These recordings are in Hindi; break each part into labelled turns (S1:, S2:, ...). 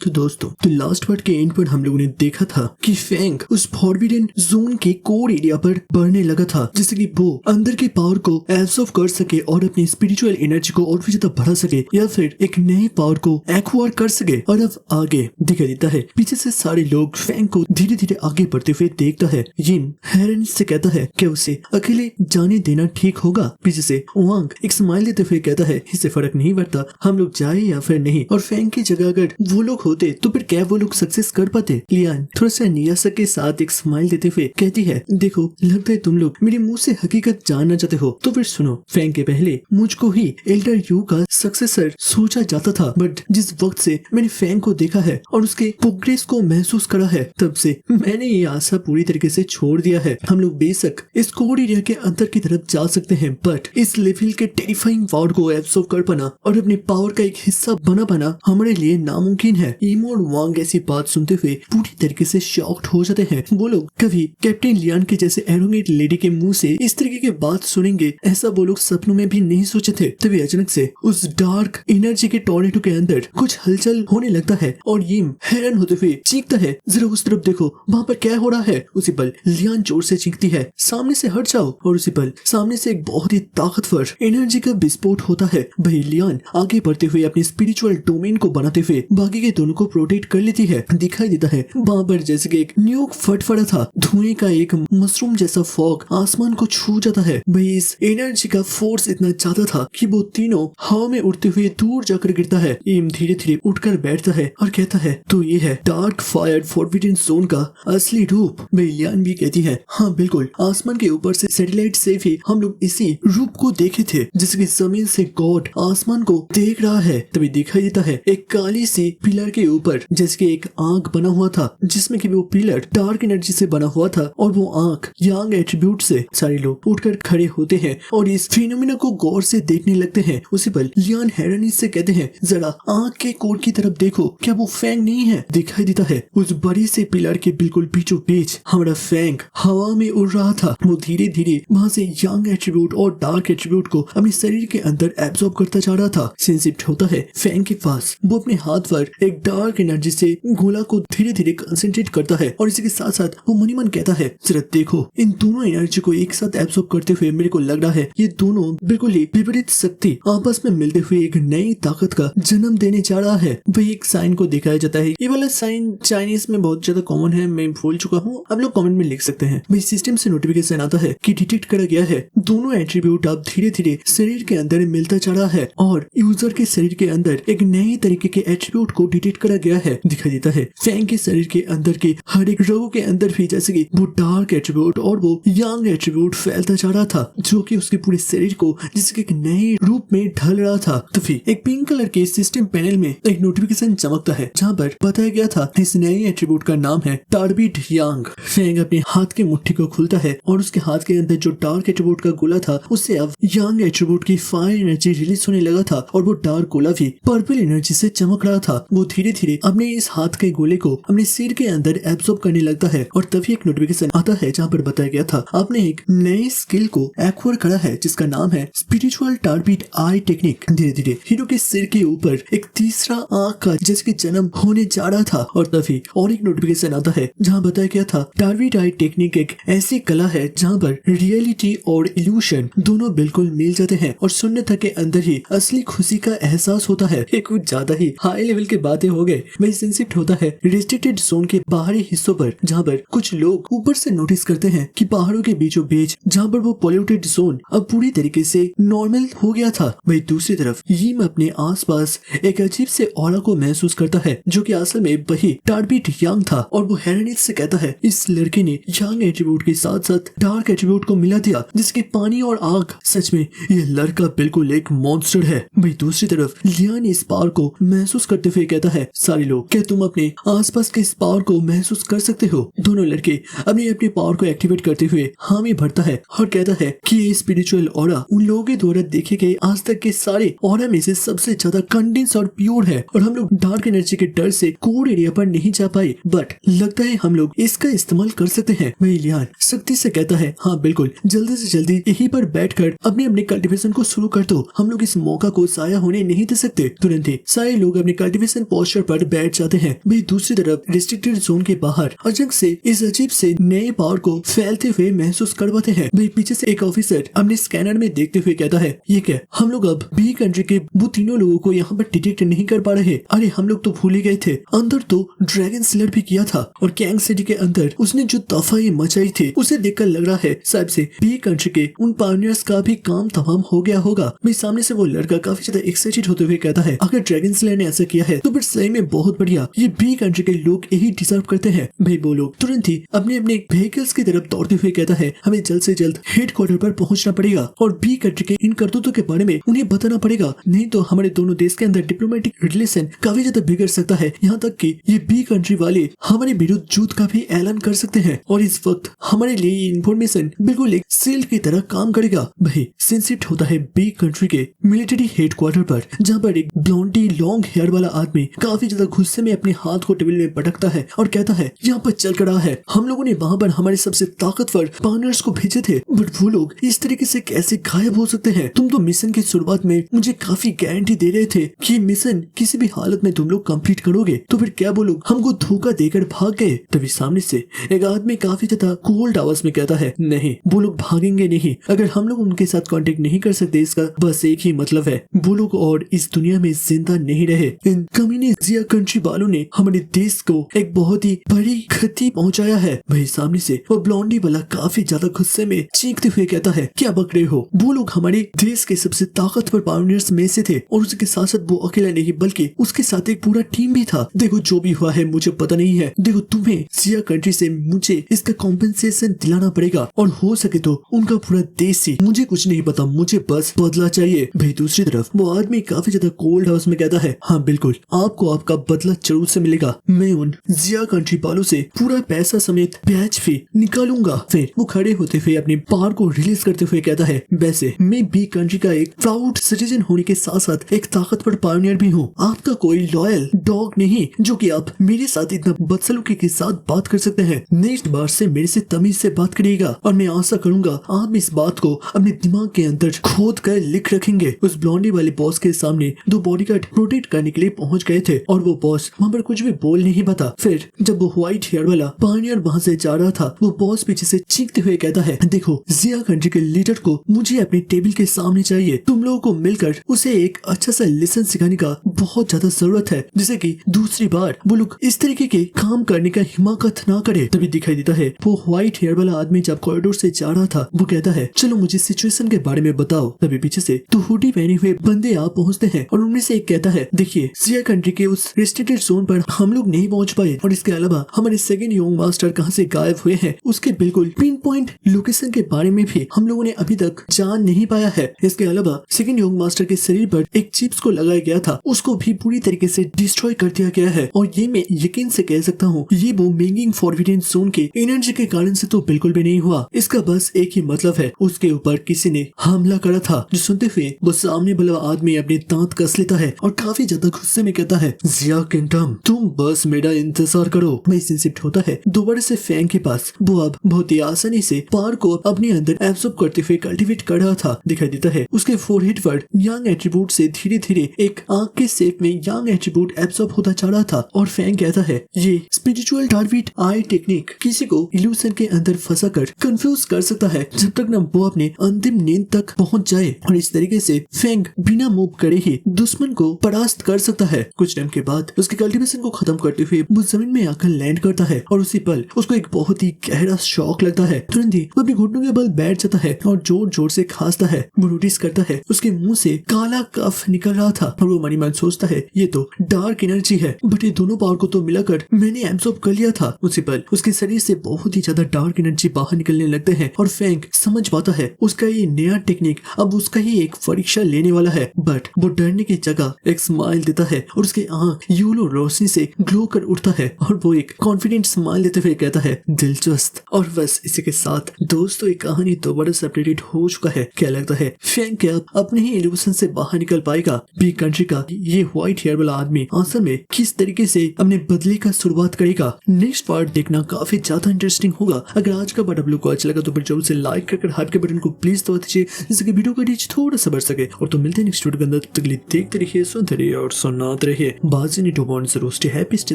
S1: तो दोस्तों लास्ट पार्ट के एंड पर हम लोगों ने देखा था कि फैंग उस फॉरबिडन जोन के कोर एरिया पर बढ़ने लगा था, जिससे कि वो अंदर के पावर को एब्सॉर्ब कर सके और अपनी स्पिरिचुअल एनर्जी को और भी ज्यादा बढ़ा सके या फिर एक नए पावर को एक्वायर कर सके। और अब आगे दिखाई देता है पीछे से सारे लोग फैंग को धीरे धीरे आगे बढ़ते हुए देखता है। जिन हैरन से कहता है कि उसे अकेले जाने देना ठीक होगा। पीछे से वांग एक स्माइल देते हुए कहता है इससे फर्क नहीं पड़ता हम लोग जाए या फिर नहीं, और फैंग की जगह अगर वो लोग होते तो फिर क्या वो लोग सक्सेस कर पाते। लियान थोड़ा सा निराशा के साथ एक स्माइल देते हुए कहती है देखो लगता है तुम लोग मेरे मुंह से हकीकत जानना चाहते हो, तो फिर सुनो। फैंग के पहले मुझको ही एल्डर यू का सक्सेसर सोचा जाता था, बट जिस वक्त से मैंने फैंग को देखा है और उसके प्रोग्रेस को महसूस करा है तब से मैंने ये आशा पूरी तरीके से छोड़ दिया है। हम लोग बेशक इस कोड एरिया के अंदर की तरफ जा सकते हैं, बट इस लेवल के टेरिफाइंग पावर को एब्सॉर्ब कर पाना और अपने पावर का एक हिस्सा बना पाना हमारे लिए नामुमकिन है। ईमो और वांग ऐसी बात सुनते हुए पूरी तरीके से शॉक्ड हो जाते हैं। वो लोग कभी कैप्टन लियान के जैसे एरोगेंट लेडी के मुंह से इस तरीके की बात सुनेंगे ऐसा वो लोग सपनों में भी नहीं सोचे थे। तभी अचानक से उस डार्क एनर्जी के टॉर्नेडो के अंदर कुछ हलचल होने लगता है और यीम हैरान होते हुए चीखता है जरा उस तरफ देखो वहाँ पर क्या हो रहा है। उसी पल लियान जोर से चीखती है सामने से हट जाओ, और उसी पल सामने से एक बहुत ही ताकतवर एनर्जी का विस्फोट होता है। वही लियान आगे बढ़ते हुए अपनी स्पिरिचुअल डोमेन को बनाते हुए बाकी के दोनों को प्रोटेक्ट कर लेती है। दिखाई देता है वहाँ पर जैसे कि एक न्यूक फटफड़ा था, धुएं का एक मशरूम जैसा फॉग आसमान को छू जाता है। वही इस एनर्जी का फोर्स इतना ज्यादा था कि वो तीनों हवा में उड़ते हुए दूर जाकर गिरता है। एम धीरे धीरे उठकर बैठता है और कहता है तो ये है डार्क फायर फॉरबिडन जोन का असली रूप। लियान भी कहती है हाँ बिल्कुल, आसमान के ऊपर से सैटेलाइट से भी हम लोग इसी रूप को देखे थे जिसकी जमीन से गॉड आसमान को देख रहा है। तभी दिखाई देता है एक काली सी पिलर के ऊपर जैसे कि एक आंख बना हुआ था, जिसमें कि वो पिलर डार्क एनर्जी से बना हुआ था और वो आंख यांग एट्रीब्यूट से। सारे लोग उठकर खड़े होते हैं और इस फिनोमिना को गौर से देखने लगते हैं। उसी पल लियान हैरानी से कहते हैं जरा आंख के कोड की तरफ देखो, क्या वो फैंग नहीं है। दिखाई देता है उस बड़ी से पिलर के बिल्कुल बीचों बीच हमारा फैंग हवा में उड़ रहा था। वो धीरे धीरे वहाँ से यंग एट्रीब्यूट और डार्क एट्रीब्यूट को अपने शरीर के अंदर एब्सॉर्ब करता जा रहा था। सेंसिटिव होता है फैंग के पास, वो अपने हाथ पर एक डार्क एनर्जी से गोला को धीरे धीरे कंसंट्रेट करता है और इसी के साथ साथ वो मनी मन कहता है जरा देखो इन दोनों एनर्जी को एक साथ एब्सॉर्ब करते हुए मेरे को लग रहा है ये दोनों बिल्कुल ही विपरीत शक्ति आपस में मिलते हुए एक नई ताकत का जन्म देने जा रहा है। वही एक साइन को दिखाया जाता है। ये वाला साइन चाइनीज में बहुत ज्यादा कॉमन है, मैं भूल चुका हूँ, आप लोग कमेंट में लिख सकते हैं। वही सिस्टम से नोटिफिकेशन आता है कि डिटेक्ट करा गया है दोनों एट्रीब्यूट अब धीरे धीरे शरीर के अंदर मिलता जा रहा है और यूजर के शरीर के अंदर एक नई तरीके के एट्रीब्यूट को डिटेक्ट करा गया है। दिखाई देता है फैंग के शरीर के अंदर के हर एक रोगों के अंदर भी जैसे कि वो डार्क एट्रीब्यूट और वो यंग एट्रीब्यूट फैलता जा रहा था, जो कि उसके पूरे शरीर को जिसके एक नए रूप में ढल रहा था। तो फिर एक पिंक कलर के सिस्टम पैनल में एक नोटिफिकेशन चमकता है जहाँ पर बताया गया था इस नए एट्रीब्यूट का नाम है टार्बिड यांग। फैंग अपने हाथ के मुट्ठी को खुलता है और उसके हाथ के अंदर जो डार्क एट्रीब्यूट का गोला था उससे अब यंग एट्रीब्यूट की फायर एनर्जी रिलीज होने लगा था और वो डार्क गोला भी पर्पल एनर्जी से चमक रहा था। वो धीरे धीरे अपने इस हाथ के गोले को अपने सिर के अंदर एब्सॉर्ब करने लगता है और तभी एक नोटिफिकेशन आता है जहाँ पर बताया गया था आपने एक नए स्किल को एक्वायर करा है जिसका नाम है स्पिरिचुअल टार्बिड आई टेक्निक। धीरे धीरे हीरो के सिर के ऊपर एक तीसरा आंख का जैसे कि जन्म होने जा रहा था और तभी और एक नोटिफिकेशन आता है जहाँ बताया गया था टार्बिड आई टेक्निक एक ऐसी कला है जहाँ पर रियलिटी और इल्यूशन दोनों बिल्कुल मिल जाते हैं और शून्यता के अंदर ही असली खुशी का एहसास होता है। एक कुछ ज्यादा ही हाई लेवल के बातें हो गए। वही सेंसिटिव होता है रिस्ट्रिक्टेड जोन के बाहरी हिस्सों पर जहाँ पर कुछ लोग ऊपर से नोटिस करते हैं कि पहाड़ों के बीचों बीच जहाँ पर वो पॉल्यूटेड जोन अब पूरी तरीके से नॉर्मल हो गया था। वही दूसरी तरफ यीम अपने आसपास एक अजीब से ऑरा को महसूस करता है जो कि असल में वही टार्बिड यांग था और वो हैरानी से कहता है इस लड़के ने यंग एट्रीब्यूट के साथ साथ डार्क एट्रीब्यूट को मिला दिया जिसके पानी और आग। सच में ये लड़का बिल्कुल एक मॉन्स्टर है। वही दूसरी तरफ लियान इस पावर को महसूस करते हुए कहता है सारे लोग क्या तुम अपने आसपास के इस पावर को महसूस कर सकते हो। दोनों लड़के अपनी अपनी पावर को एक्टिवेट करते हुए हामी भरता है और कहता है कि ये स्पिरिचुअल ऑरा उन लोगों के द्वारा देखे गए आज तक के सारे ऑरा में से सबसे ज्यादा कंडेंस और प्योर है और हम लोग डार्क एनर्जी के डर से कोर एरिया पर नहीं जा पाए, बट लगता है हम लोग इसका इस्तेमाल कर सकते हैं। वही लियान सख्ती से कहता है हाँ बिल्कुल, जल्दी से जल्दी यहीं पर बैठकर अपने अपने कल्टीवेशन को शुरू कर दो, हम लोग इस मौका को जाया होने नहीं दे सकते। तुरंत ही सारे लोग अपने कल्टीवेशन पोस्ट पोस्टर पर बैठ जाते हैं। भाई दूसरी तरफ रिस्ट्रिक्टेड जोन के बाहर अचानक से इस अजीब से नए पावर को फैलते हुए महसूस करवाते हैं। भाई पीछे से एक ऑफिसर अपने स्कैनर में देखते हुए कहता है, ये क्या, हम लोग अब बी कंट्री के वो तीनों लोगों को यहाँ पर डिटेक्ट नहीं कर पा रहे। अरे हम लोग तो भूल ही गए थे, अंदर तो ड्रैगन स्लेयर भी किया था और कैंग सिटी के अंदर उसने जो तबाही मचाई थी उसे देखकर लग रहा है शायद से बी कंट्री के उन पायनियर्स का भी काम तमाम हो गया होगा। भाई सामने से वो लड़का काफी ज्यादा एक्साइटेड होते हुए कहता है, अगर ड्रैगन स्लेयर ने ऐसा किया है तो फिर सही में बहुत बढ़िया, ये बी कंट्री के लोग यही डिजर्व करते हैं। भाई वो लोग तुरंत ही अपने अपने व्हीकल्स की तरफ दौड़ते हुए कहता है, हमें जल्द से जल्द हेडक्वार्टर पर पहुंचना पड़ेगा और बी कंट्री के इन करतूतों के बारे में उन्हें बताना पड़ेगा, नहीं तो हमारे दोनों देश के अंदर डिप्लोमेटिक रिलेशन काफी ज्यादा बिगड़ सकता है। यहाँ तक कि ये बी कंट्री वाले हमारे विरुद्ध युद्ध का भी ऐलान कर सकते हैं और इस वक्त हमारे लिए ये इन्फॉर्मेशन बिल्कुल एक सील की तरह काम करेगा। भाई सीन शिफ्ट होता है बी कंट्री के मिलिट्री हेडक्वार्टर पर, जहाँ पर एक ब्लॉन्डी लॉन्ग हेयर वाला आदमी काफी ज्यादा गुस्से में अपने हाथ को टेबल में पटकता है और कहता है, यहाँ पर चल रहा है, हम लोगों ने वहाँ पर हमारे सबसे ताकतवर पार्टनर्स को भेजे थे, बट वो लोग इस तरीके से कैसे गायब हो सकते हैं। तुम तो मिशन की शुरुआत में मुझे काफी गारंटी दे रहे थे कि मिशन किसी भी हालत में तुम लोग कंप्लीट करोगे, तो फिर क्या वो लोग हमको धोखा देकर भाग गए। तभी सामने से एक आदमी काफी ज्यादा कोल्ड आवाज में कहता है, नहीं वो लोग भागेंगे नहीं, अगर हम लोग उनके साथ कांटेक्ट नहीं कर सकते इसका बस एक ही मतलब है, वो लोग और इस दुनिया में जिंदा नहीं रहे। इन कमीने जिया कंट्री वालों ने हमारे देश को एक बहुत ही बड़ी क्षति पहुंचाया है। वही सामने से वो ब्लॉन्डी वाला काफी ज्यादा गुस्से में चीखते हुए कहता है, क्या बक रहे हो, वो लोग हमारे देश के सबसे ताकतवर पायनियर्स में से थे और उसके साथ साथ वो अकेला नहीं बल्कि उसके साथ एक पूरा टीम भी था। देखो जो भी हुआ है मुझे पता नहीं है, देखो तुम्हें जिया कंट्री से मुझे इसका कॉम्पेंसेशन दिलाना पड़ेगा और हो सके तो उनका पूरा देश ही, मुझे कुछ नहीं पता, मुझे बस बदला चाहिए। भाई दूसरी तरफ वो आदमी काफी ज्यादा कोल्ड हाउस में कहता है, हाँ बिल्कुल आपको आपका बदला जरूर से मिलेगा, मैं उन जिया कंट्री वालों से पूरा पैसा समेत ब्याज फी निकालूंगा। फिर वो खड़े होते हुए अपने पावर को रिलीज करते हुए कहता है, वैसे मैं बी कंट्री का एक प्राउड सिटीजन होने के साथ साथ एक ताकतवर पायनियर भी हूँ, आपका कोई लॉयल डॉग नहीं जो कि आप मेरे साथ इतना बदसलूकी के साथ बात कर सकते हैं। नेक्स्ट बार से मेरे से तमीज से बात करिएगा और मैं आशा करूंगा आप इस बात को अपने दिमाग के अंदर खोद कर लिख रखेंगे। उस ब्लॉन्डी वाले बॉस के सामने दो बॉडीगार्ड प्रोटेक्ट करने के लिए पहुंच गए थे और वो बॉस वहाँ पर कुछ भी बोल नहीं पाता। फिर जब वो व्हाइट हेयर वाला पायनियर वहाँ से जा रहा था, वो बॉस पीछे से चीखते हुए कहता है, देखो जिया कंट्री के लीडर को मुझे अपने टेबल के सामने चाहिए, तुम लोगों को मिलकर उसे एक अच्छा सा लेसन सिखाने का बहुत ज्यादा जरूरत है, जिसे कि दूसरी बार वो लोग इस तरीके के काम करने का हिमाकत ना करे। तभी दिखाई देता है वो व्हाइट हेयर वाला आदमी जब कॉरिडोर से जा रहा था, वो कहता है, चलो मुझे सिचुएशन के बारे में बताओ। तभी पीछे से तो हुडी पहने हुए बंदे आ पहुंचते हैं और उनमें से एक कहता है, देखिए जिया कंट्री के उस रिस्ट्रिक्टेड जोन पर हम लोग नहीं पहुंच पाए और इसके अलावा हमारे सेकंड योंग मास्टर कहां से गायब हुए हैं उसके बिल्कुल पिन पॉइंट लोकेशन के बारे में भी हम लोगों ने अभी तक जान नहीं पाया है। इसके अलावा सेकंड योंग मास्टर के शरीर पर एक चिप्स को लगाया गया था, उसको भी पूरी तरीके से डिस्ट्रॉय कर दिया गया है और ये मैं यकीन से कह सकता हूँ ये वो मेंगिंग फॉरबिडन जोन के एनर्जी के कारण से तो बिल्कुल भी नहीं हुआ। इसका बस एक ही मतलब है, उसके ऊपर किसी ने हमला करा था। जो सुनते हुए वो सामने वाला आदमी अपने दांत कस लेता है और काफी ज्यादा गुस्से में कहता है, जिया किंगडम तुम बस मेरा इंतजार करो। मैं शिफ्ट होता है दोबारा से फैंग के पास, वो अब बहुत ही आसानी से पावर को अपने अंदर एब्सॉर्ब करते हुए कल्टीवेट कर रहा था। दिखाई देता है उसके फोरहेड पर यंग एट्रीब्यूट से धीरे धीरे एक आंख के शेप में यंग एट्रीब्यूट एब्सॉर्ब होता जा रहा था और फैंग कहता है, ये स्पिरिचुअल टारगेट आई टेक्निक किसी को इल्यूजन के अंदर फंसा कर कंफ्यूज कर सकता है जब तक न वो अपने अंतिम नींद तक पहुंच जाए और इस तरीके से फैंग बिना मूव करे ही दुश्मन को परास्त कर सकता है। कुछ टाइम के बाद उसके कल्टीवेशन को खत्म करते हुए वो जमीन में आकर लैंड करता है और उसी पल उसको एक बहुत ही गहरा शॉक लगता है। तुरंत ही वो अपने घुटनों के बल बैठ जाता है और जोर जोर से खांसता है। वो नोटिस करता है उसके मुंह से काला कफ निकल रहा था और वो मन ही मन सोचता है, ये तो डार्क एनर्जी है, बट ये दोनों पावर को तो मिलाकर मैंने एब्सॉर्ब कर लिया था। उसी पल उसके शरीर से बहुत ही ज्यादा डार्क एनर्जी बाहर निकलने लगते हैं और फैंग समझ पाता है उसका ये नया टेक्निक अब उसका ही एक परीक्षा लेने वाला है। बट वो डरने की जगह एक स्माइल देता है और उसके आंख यूलो रोशनी से ग्लो कर उठता है और वो एक कॉन्फिडेंट स्माइल देते हुए कहता है, दिलचस्प। और बस इसी के साथ दोस्तों ये कहानी दोबारा से अपडेटेड हो चुका है। क्या लगता है फैंग क्या अपने ही इल्यूजन से बाहर निकल पाएगा? बी कंट्री का ये व्हाइट हेयर वाला आदमी असल में किस तरीके से अपने बदले का शुरुआत करेगा? नेक्स्ट पार्ट देखना काफी ज्यादा इंटरेस्टिंग होगा। अगर आज का पार्ट आप लोग को अच्छा लगा तो फिर जरूर से लाइक कर हाइप के बटन को प्लीज दबा दीजिए जिससे कि वीडियो का रीच थोड़ा सा बढ़ सके। और तो मिलते हैं नेक्स्ट वीडियो के अंदर, तक के लिए देखते रहिए, सुनते रहिए और सुनाते रहिए। बाजी ने टू बॉन्ड जरूर stay happy stay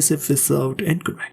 S1: safe, out and good bye.